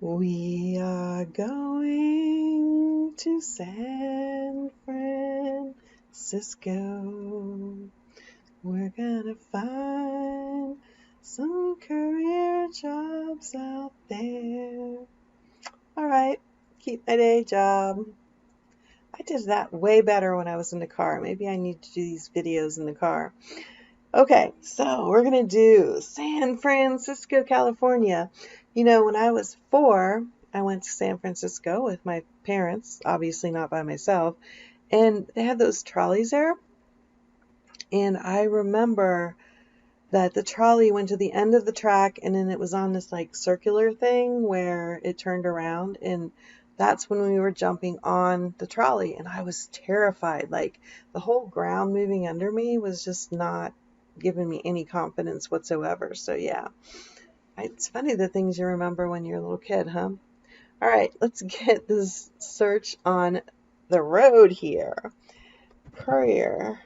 We are going to San Francisco. We're gonna find some career jobs out there. All right, keep my day job. I did that way better when I was in the car. Maybe I need to do these videos in the car. Okay, so we're going to do San Francisco, California. You know, when I was 4, I went to San Francisco with my parents, obviously not by myself, and they had those trolleys there. And I remember that the trolley went to the end of the track and then it was on this like circular thing where it turned around, and that's when we were jumping on the trolley, and I was terrified. Like the whole ground moving under me was just not giving me any confidence whatsoever. So yeah, it's funny the things you remember when you're a little kid, huh? All right, let's get this search on the road here. Courier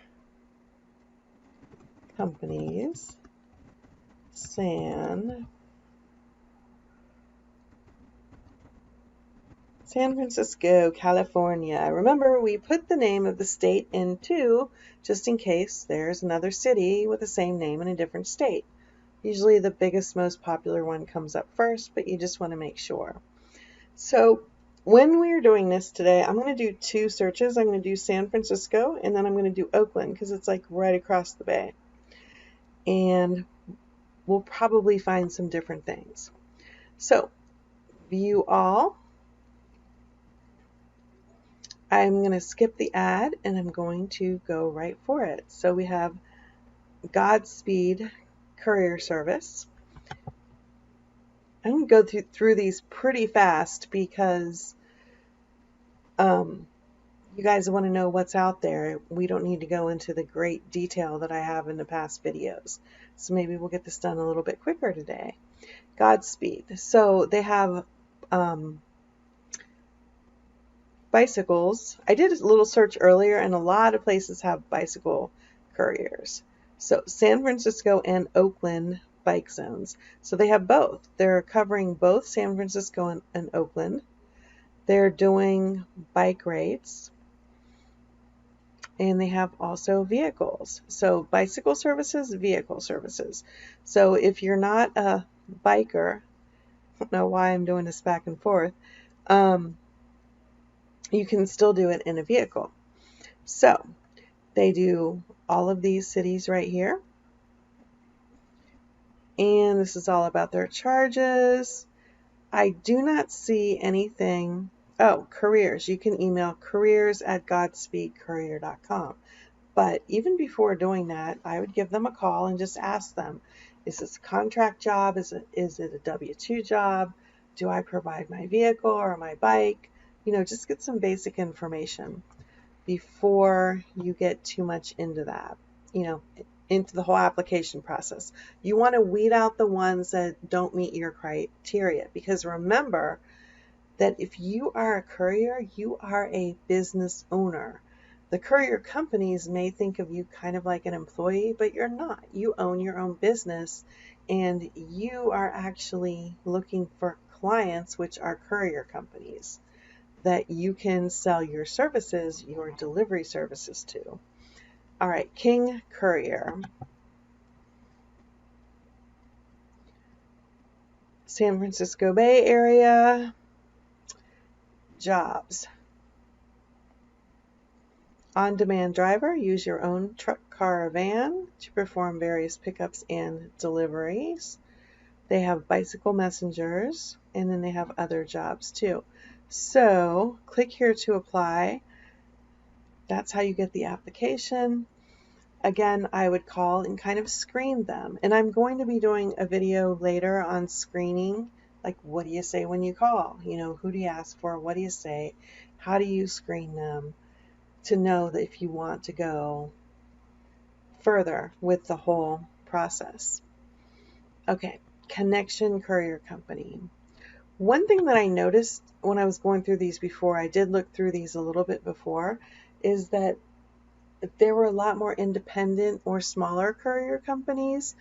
companies, San Francisco, California. Remember, we put the name of the state in too, just in case there's another city with the same name in a different state. Usually the biggest, most popular one comes up first, but you just want to make sure. So when we're doing this today, I'm going to do 2 searches. I'm going to do San Francisco, and then I'm going to do Oakland because it's like right across the bay. And we'll probably find some different things. So, view all. I'm going to skip the ad and I'm going to go right for it. So we have Godspeed Courier Service. I'm going to go through these pretty fast because you guys want to know what's out there. We don't need to go into the great detail that I have in the past videos. So maybe we'll get this done a little bit quicker today. Godspeed. So they have bicycles. I did a little search earlier and a lot of places have bicycle couriers. So San Francisco and Oakland bike zones. So they have both. They're covering both San Francisco and Oakland. They're doing bike rates. And they have also vehicles. So bicycle services, vehicle services. So if you're not a biker, I don't know why I'm doing this back and forth, you can still do it in a vehicle. So they do all of these cities right here. And this is all about their charges. I do not see anything. Oh, careers. You can email careers@godspeedcourier.com. But even before doing that, I would give them a call and just ask them, is this a contract job? Is it a W-2 job? Do I provide my vehicle or my bike? You know, just get some basic information before you get too much into that, you know, into the whole application process. You want to weed out the ones that don't meet your criteria, because remember that if you are a courier, you are a business owner. The courier companies may think of you kind of like an employee, but you're not. You own your own business, and you are actually looking for clients, which are courier companies, that you can sell your services, your delivery services to. All right, King Courier. San Francisco Bay Area. Jobs. On-demand driver, use your own truck, car, or van to perform various pickups and deliveries. They have bicycle messengers, and then they have other jobs too. So click here to apply. That's how you get the application. Again, I would call and kind of screen them. And I'm going to be doing a video later on screening, like what do you say when you call? You know, who do you ask for? What do you say? How do you screen them to know that if you want to go further with the whole process? Okay, Connection Courier Company. One thing that I noticed when I was going through these before, I did look through these a little bit before, is that there were a lot more independent or smaller courier companies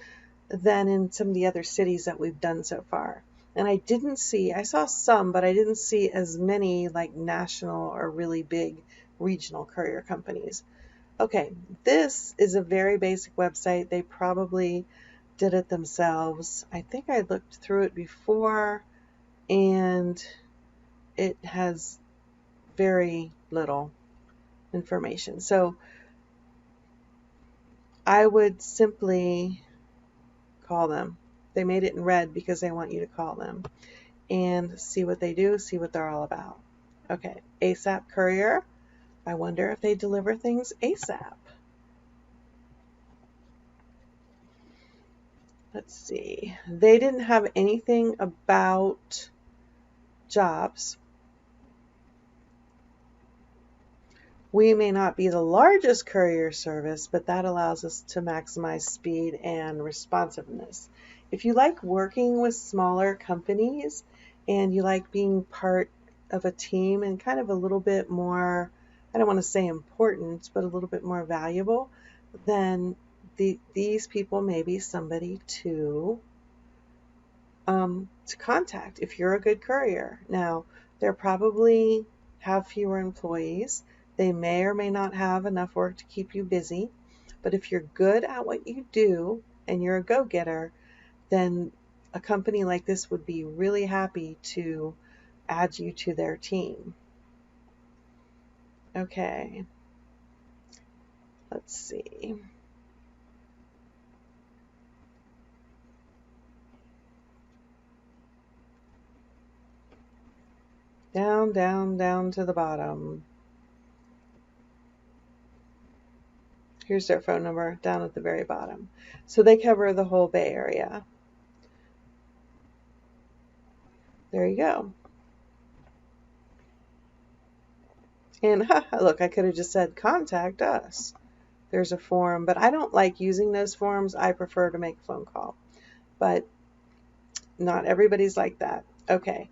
than in some of the other cities that we've done so far. And I saw some, but I didn't see as many like national or really big regional courier companies. Okay, this is a very basic website. They probably did it themselves. I think I looked through it before, and it has very little information. So I would simply call them. They made it in red because they want you to call them and see what they do, see what they're all about. Okay, ASAP Courier. I wonder if they deliver things ASAP. Let's see. They didn't have anything about jobs. We may not be the largest courier service, but that allows us to maximize speed and responsiveness. If you like working with smaller companies and you like being part of a team and kind of a little bit more, I don't want to say important, but a little bit more valuable, then these people may be somebody to contact if you're a good courier. Now, they're probably have fewer employees. They may or may not have enough work to keep you busy. But if you're good at what you do and you're a go-getter, then a company like this would be really happy to add you to their team. Okay. Let's see. Down, down, down to the bottom. Here's their phone number down at the very bottom. So they cover the whole Bay Area. There you go. And look, I could have just said contact us. There's a form, but I don't like using those forms. I prefer to make a phone call. But not everybody's like that. Okay.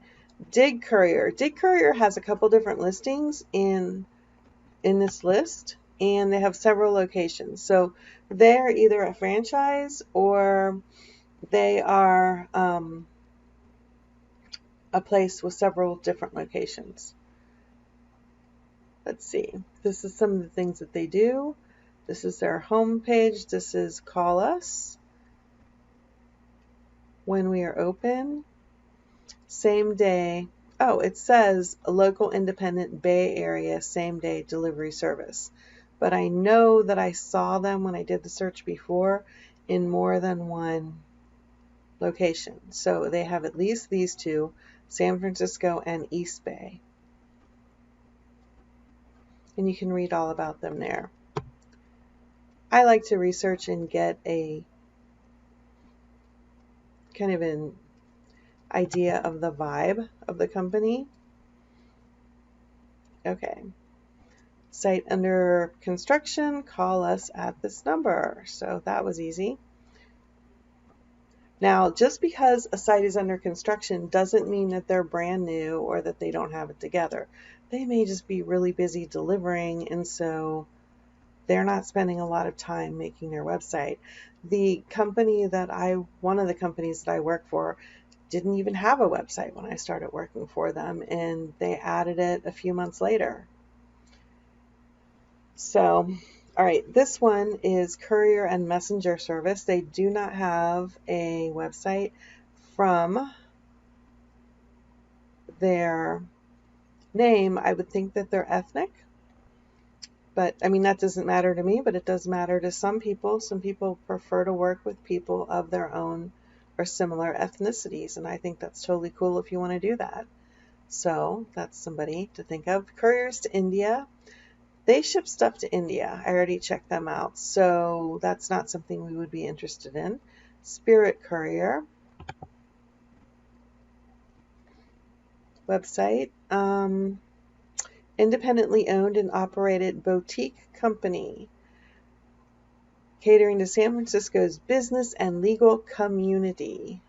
Dig Courier. Dig Courier has a couple different listings in this list, and they have several locations. So they're either a franchise or they are a place with several different locations. Let's see. This is some of the things that they do. This is their home page. This is Call Us when we are open. Same day. Oh, it says a local independent Bay Area same day delivery service. But I know that I saw them when I did the search before in more than one location. So they have at least these two, San Francisco and East Bay. And you can read all about them there. I like to research and get a kind of an idea of the vibe of the company. Okay. Site under construction, call us at this number. So that was easy. Now, just because a site is under construction doesn't mean that they're brand new or that they don't have it together. They may just be really busy delivering, and so they're not spending a lot of time making their website. One of the companies that I work for didn't even have a website when I started working for them, and they added it a few months later. So, all right, this one is Courier and Messenger Service. They do not have a website. From their name, I would think that they're ethnic. But, I mean, that doesn't matter to me, but it does matter to some people. Some people prefer to work with people of their own or similar ethnicities, and I think that's totally cool if you want to do that. So, that's somebody to think of. Couriers to India. They ship stuff to India. I already checked them out, so that's not something we would be interested in. Spirit Courier. Website. Independently owned and operated boutique company catering to San Francisco's business and legal community.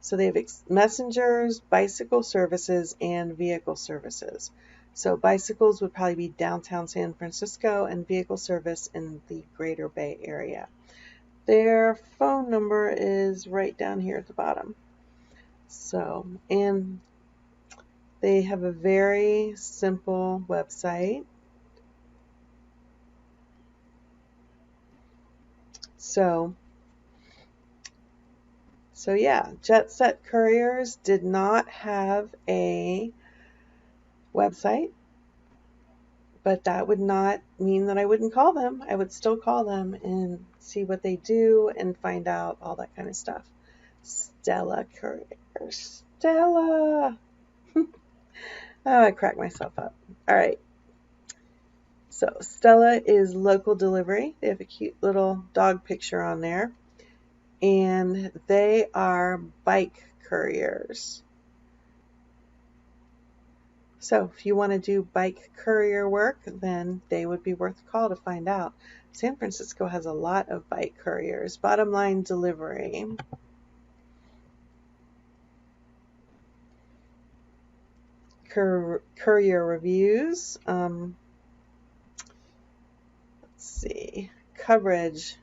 So they have messengers, bicycle services, and vehicle services. So bicycles would probably be downtown San Francisco and vehicle service in the greater Bay Area. Their phone number is right down here at the bottom. So, and they have a very simple website. So yeah, Jet Set Couriers did not have a website, but that would not mean that I wouldn't call them. I would still call them and see what they do and find out all that kind of stuff. Stella Courier. Stella! Oh, I cracked myself up. All right. So Stella is local delivery. They have a cute little dog picture on there. And they are bike couriers. So if you want to do bike courier work, then they would be worth a call to find out. San Francisco has a lot of bike couriers. Bottom line delivery. Courier reviews. Let's see. Coverage.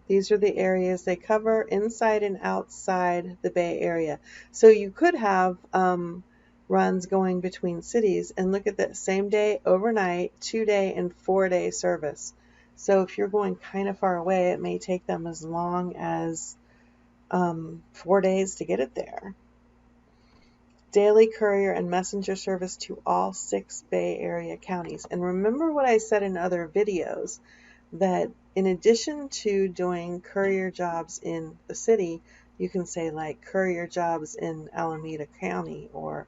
These are the areas they cover inside and outside the Bay Area. So you could have runs going between cities, and look at that, same day, overnight, 2-day, and 4-day service. So if you're going kind of far away, it may take them as long as 4 days to get it there. Daily courier and messenger service to all 6 Bay Area counties. And remember what I said in other videos, that in addition to doing courier jobs in the city, you can say like courier jobs in Alameda County or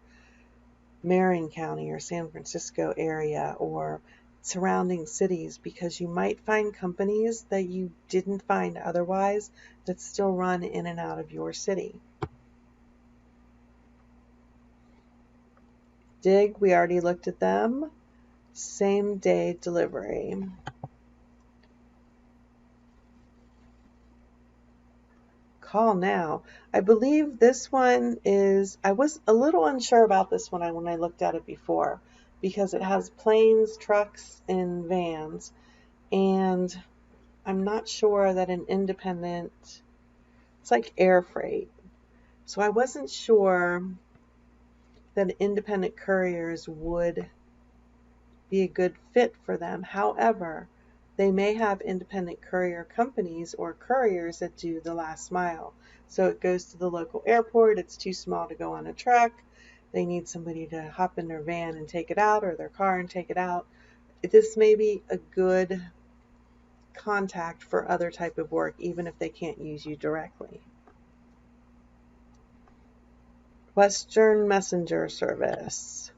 Marin County or San Francisco area or surrounding cities, because you might find companies that you didn't find otherwise that still run in and out of your city. Dig, we already looked at them. Same day delivery. Call now. I believe this one is, I was a little unsure about this one when I looked at it before, because it has planes, trucks, and vans, and I'm not sure that an independent, it's like air freight. So I wasn't sure that independent couriers would be a good fit for them. However, they may have independent courier companies or couriers that do the last mile. So it goes to the local airport, it's too small to go on a truck, they need somebody to hop in their van and take it out, or their car and take it out. This may be a good contact for other type of work, even if they can't use you directly. Western Messenger Service.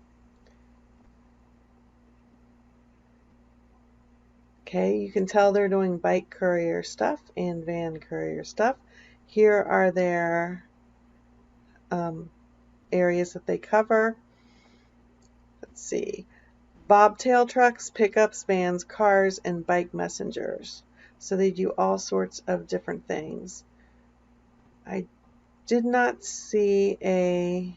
Okay, you can tell they're doing bike courier stuff and van courier stuff. Here are their areas that they cover. Let's see. Bobtail trucks, pickups, vans, cars, and bike messengers. So they do all sorts of different things. I did not see a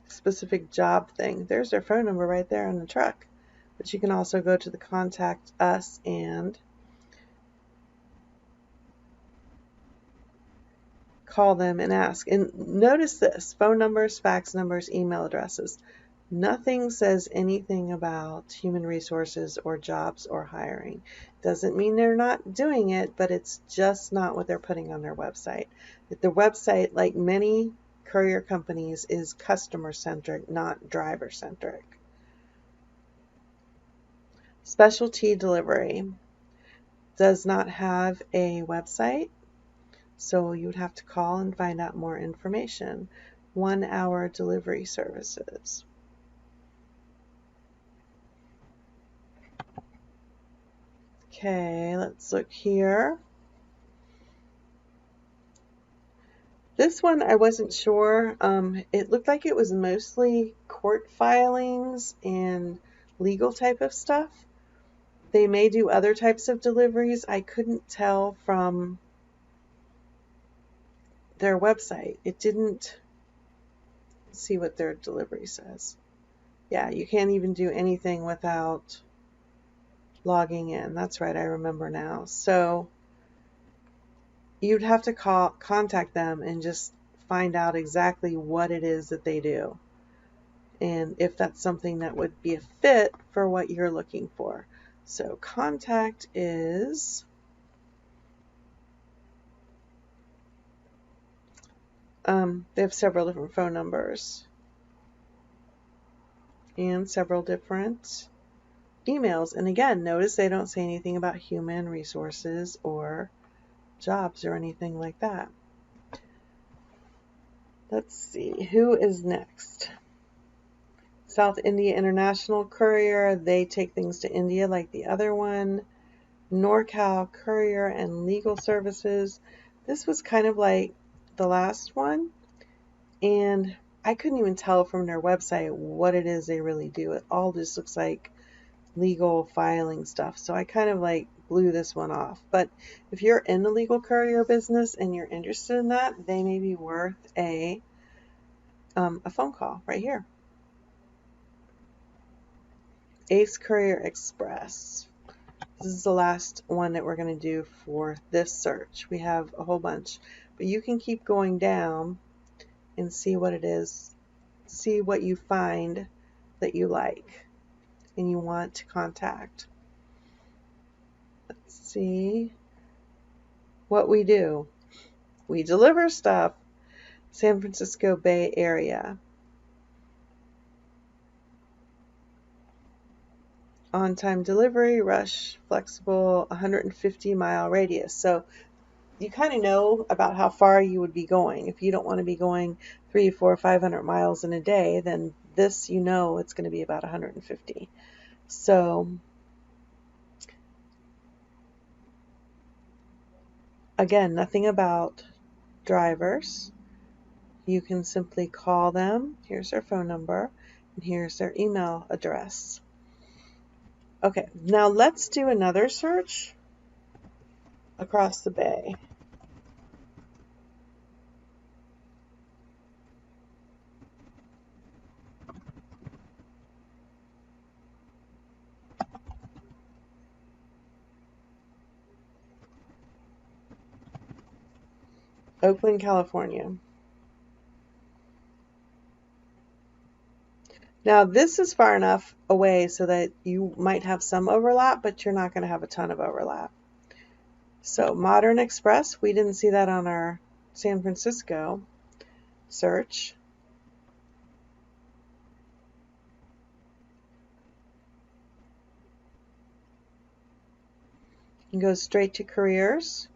specific job thing. There's their phone number right there on the truck. But you can also go to the contact us and call them and ask. And notice this, phone numbers, fax numbers, email addresses. Nothing says anything about human resources or jobs or hiring. Doesn't mean they're not doing it, but it's just not what they're putting on their website. The website, like many courier companies, is customer-centric, not driver-centric. Specialty delivery does not have a website, so you would have to call and find out more information. 1-hour delivery services. Okay, let's look here. This one I wasn't sure. It looked like it was mostly court filings and legal type of stuff. They may do other types of deliveries. I couldn't tell from their website. It didn't see what their delivery says. Yeah, you can't even do anything without logging in. That's right, I remember now. So you'd have to contact them and just find out exactly what it is that they do, and if that's something that would be a fit for what you're looking for. So contact is they have several different phone numbers and several different emails. And again, notice they don't say anything about human resources or jobs or anything like that. Let's see, who is next? South India International Courier, they take things to India like the other one. NorCal Courier and Legal Services. This was kind of like the last one, and I couldn't even tell from their website what it is they really do. It all just looks like legal filing stuff, so I kind of like blew this one off. But if you're in the legal courier business and you're interested in that, they may be worth a phone call right here. Ace Courier Express. This is the last one that we're going to do for this search. We have a whole bunch, but you can keep going down and see what it is, see what you find that you like and you want to contact. Let's see what we do. We deliver stuff. San Francisco Bay Area. On-time delivery, rush, flexible, 150-mile radius. So you kind of know about how far you would be going. If you don't want to be going 300, 400, 500 miles in a day, then this, you know, it's going to be about 150. So again, nothing about drivers. You can simply call them. Here's their phone number, and here's their email address. Okay, now let's do another search across the bay. Oakland, California. Now this is far enough away so that you might have some overlap, but you're not going to have a ton of overlap. So Modern Express, we didn't see that on our San Francisco search. You can go straight to careers.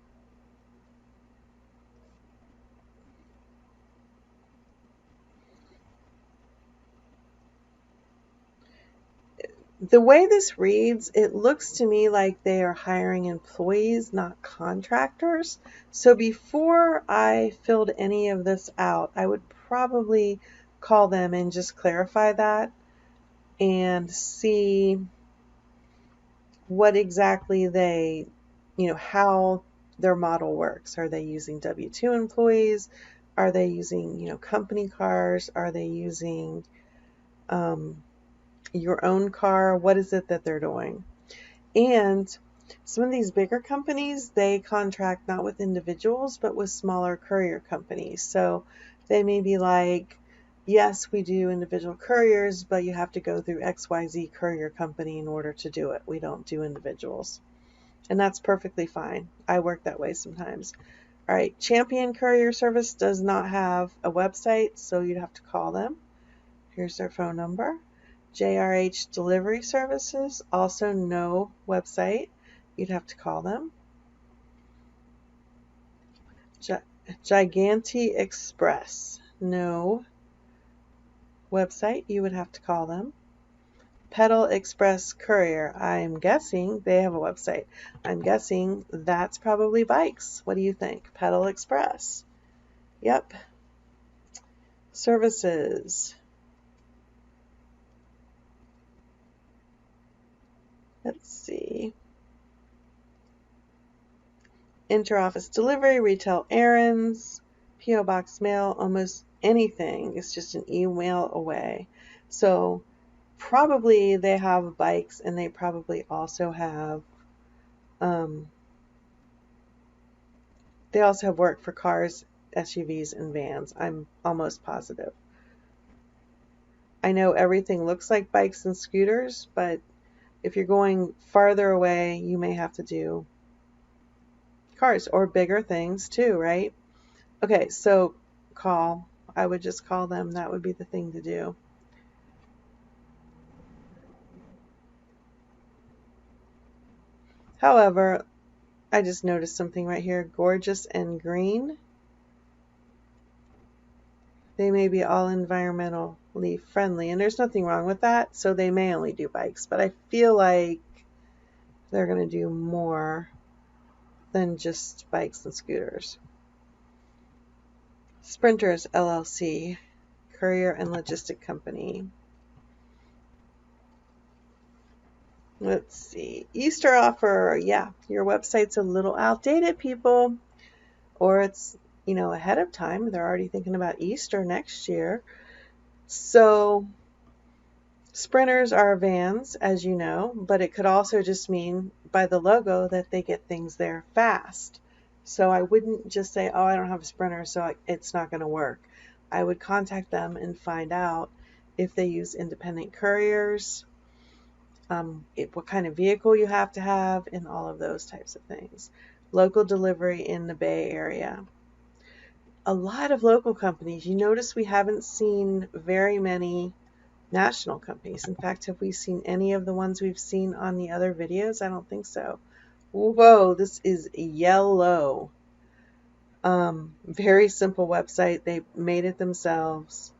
The way this reads, it looks to me like they are hiring employees, not contractors. So before I filled any of this out, I would probably call them and just clarify that and see what exactly they, how their model works. Are they using W-2 employees? Are they using, company cars? Are they using your own car? What is it that they're doing? And some of these bigger companies, they contract not with individuals, but with smaller courier companies. So they may be like, yes, we do individual couriers, but you have to go through XYZ courier company in order to do it. We don't do individuals. And that's perfectly fine. I work that way sometimes. All right, Champion Courier Service does not have a website, so you'd have to call them. Here's their phone number. JRH Delivery Services, also no website. You'd have to call them. Giganti Express, no website. You would have to call them. Pedal Express Courier, I'm guessing they have a website. I'm guessing that's probably bikes. What do you think? Pedal Express. Yep. Services. Let's see. Interoffice delivery, retail errands, P.O. Box mail, almost anything. It's just an email away. So probably they have bikes, and they probably also have They also have work for cars, SUVs, and vans. I'm almost positive. I know everything looks like bikes and scooters, but if you're going farther away, you may have to do cars or bigger things too, right? Okay, so call. I would just call them. That would be the thing to do. However, I just noticed something right here. Gorgeous and green. They may be all environmentally friendly, and there's nothing wrong with that, so they may only do bikes, but I feel like they're going to do more than just bikes and scooters. Sprinters LLC, Courier and Logistic Company. Let's see. Easter offer. Yeah, your website's a little outdated, people. Or it's, ahead of time. They're already thinking about Easter next year. So sprinters are vans, as you know, but it could also just mean by the logo that they get things there fast. So I wouldn't just say, oh, I don't have a sprinter, so it's not going to work. I would contact them and find out if they use independent couriers, what kind of vehicle you have to have, and all of those types of things. Local delivery in the Bay Area. A lot of local companies. You notice we haven't seen very many national companies. In fact, have we seen any of the ones we've seen on the other videos? I don't think so. Whoa, this is yellow. Very simple website. They made it themselves.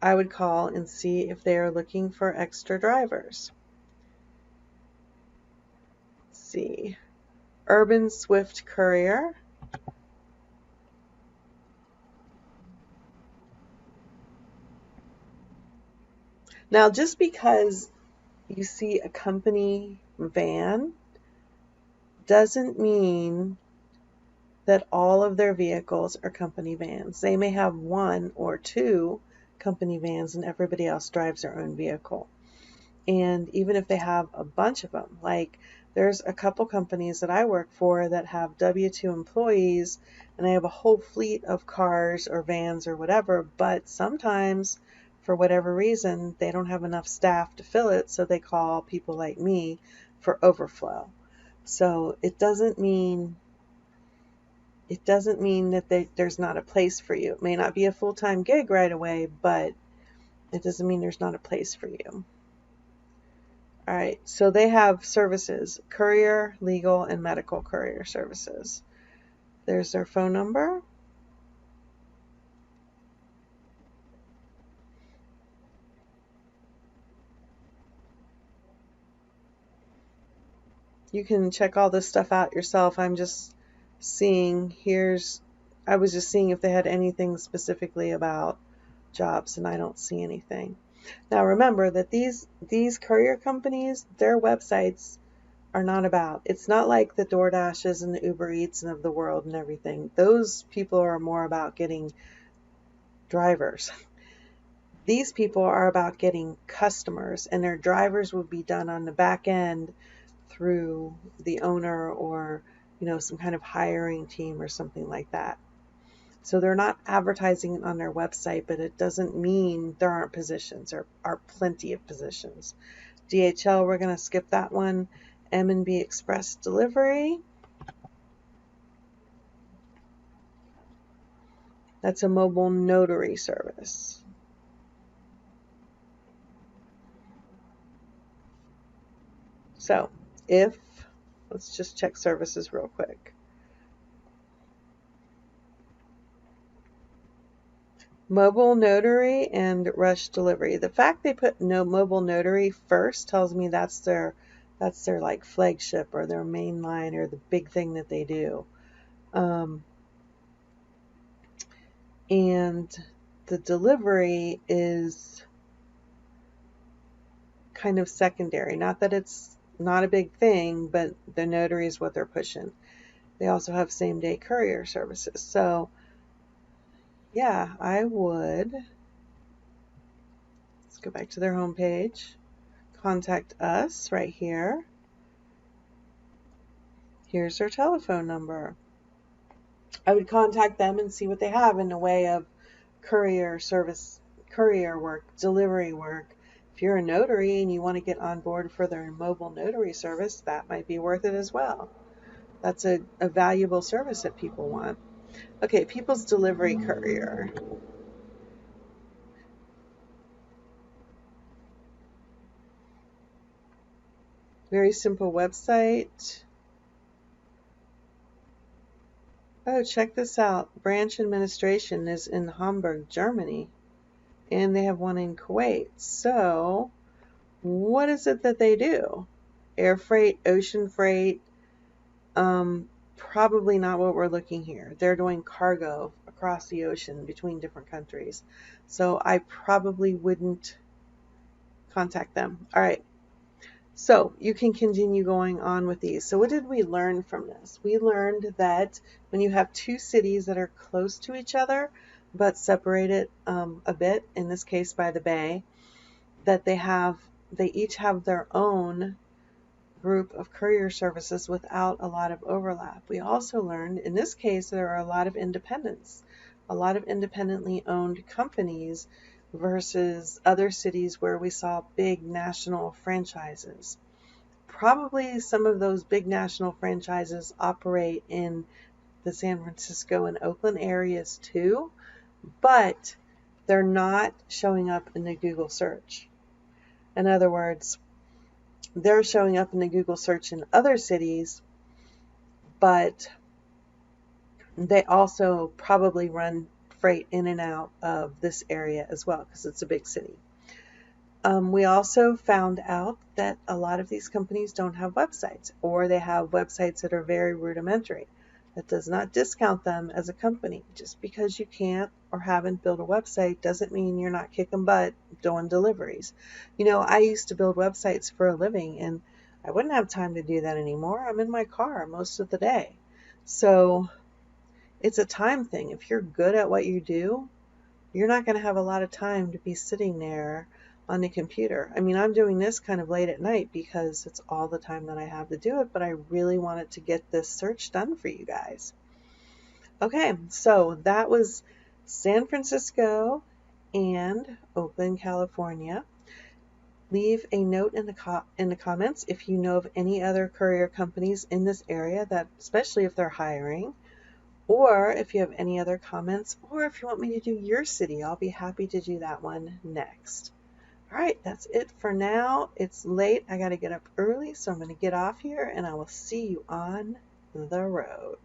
I would call and see if they are looking for extra drivers. Let's see. Urban Swift Courier. Now, just because you see a company van doesn't mean that all of their vehicles are company vans. They may have one or two company vans and everybody else drives their own vehicle. And even if they have a bunch of them, like there's a couple companies that I work for that have W-2 employees and they have a whole fleet of cars or vans or whatever, but sometimes for whatever reason they don't have enough staff to fill it, so they call people like me for overflow. So it doesn't mean that there's not a place for you. It may not be a full-time gig right away, but it doesn't mean there's not a place for you. All right, so they have services, courier, legal, and medical courier services. There's their phone number. You can check all this stuff out yourself. I'm just seeing, I was just seeing if they had anything specifically about jobs, and I don't see anything. Now remember that these courier companies, their websites are not about, it's not like the DoorDashes and the Uber Eats and of the world and everything. Those people are more about getting drivers. These people are about getting customers, and their drivers would be done on the back end through the owner or some kind of hiring team or something like that. So they're not advertising it on their website, but it doesn't mean there aren't positions. There are plenty of positions. DHL, we're going to skip that one. M&B Express Delivery. That's a mobile notary service. So let's just check services real quick. Mobile notary and rush delivery. The fact they put no mobile notary first tells me that's their like flagship or their main line or the big thing that they do. And the delivery is kind of secondary. Not that it's not a big thing, but the notary is what they're pushing. They also have same-day courier services. So yeah, I would, let's go back to their homepage, contact us right here. Here's their telephone number. I would contact them and see what they have in the way of courier service, courier work, delivery work. If you're a notary and you want to get on board for their mobile notary service, that might be worth it as well. That's a valuable service that people want. Okay, People's Delivery Courier. Very simple website. Oh, check this out. Branch administration is in Hamburg, Germany, and they have one in Kuwait. So, what is it that they do? Air freight, ocean freight, probably not what we're looking here. They're doing cargo across the ocean between different countries. So I probably wouldn't contact them. All right. So you can continue going on with these. So what did we learn from this? We learned that when you have two cities that are close to each other, but separated a bit, in this case by the bay, that they each have their own group of courier services without a lot of overlap. We also learned in this case there are a lot of independents, a lot of independently owned companies versus other cities where we saw big national franchises. Probably some of those big national franchises operate in the San Francisco and Oakland areas too, but they're not showing up in the Google search. In other words, they're showing up in the Google search in other cities, but they also probably run freight in and out of this area as well because it's a big city. We also found out that a lot of these companies don't have websites, or they have websites that are very rudimentary. That does not discount them as a company. Just because you can't or haven't built a website doesn't mean you're not kicking butt doing deliveries. You know, I used to build websites for a living, and I wouldn't have time to do that anymore. I'm in my car most of the day. So it's a time thing. If you're good at what you do, you're not going to have a lot of time to be sitting there on the computer. I mean, I'm doing this kind of late at night because it's all the time that I have to do it, but I really wanted to get this search done for you guys. Okay, so that was San Francisco and Oakland, California. Leave a note in the comments if you know of any other courier companies in this area, that especially if they're hiring, or if you have any other comments, or if you want me to do your city, I'll be happy to do that one next. All right, that's it for now. It's late. I got to get up early, so I'm going to get off here, and I will see you on the road.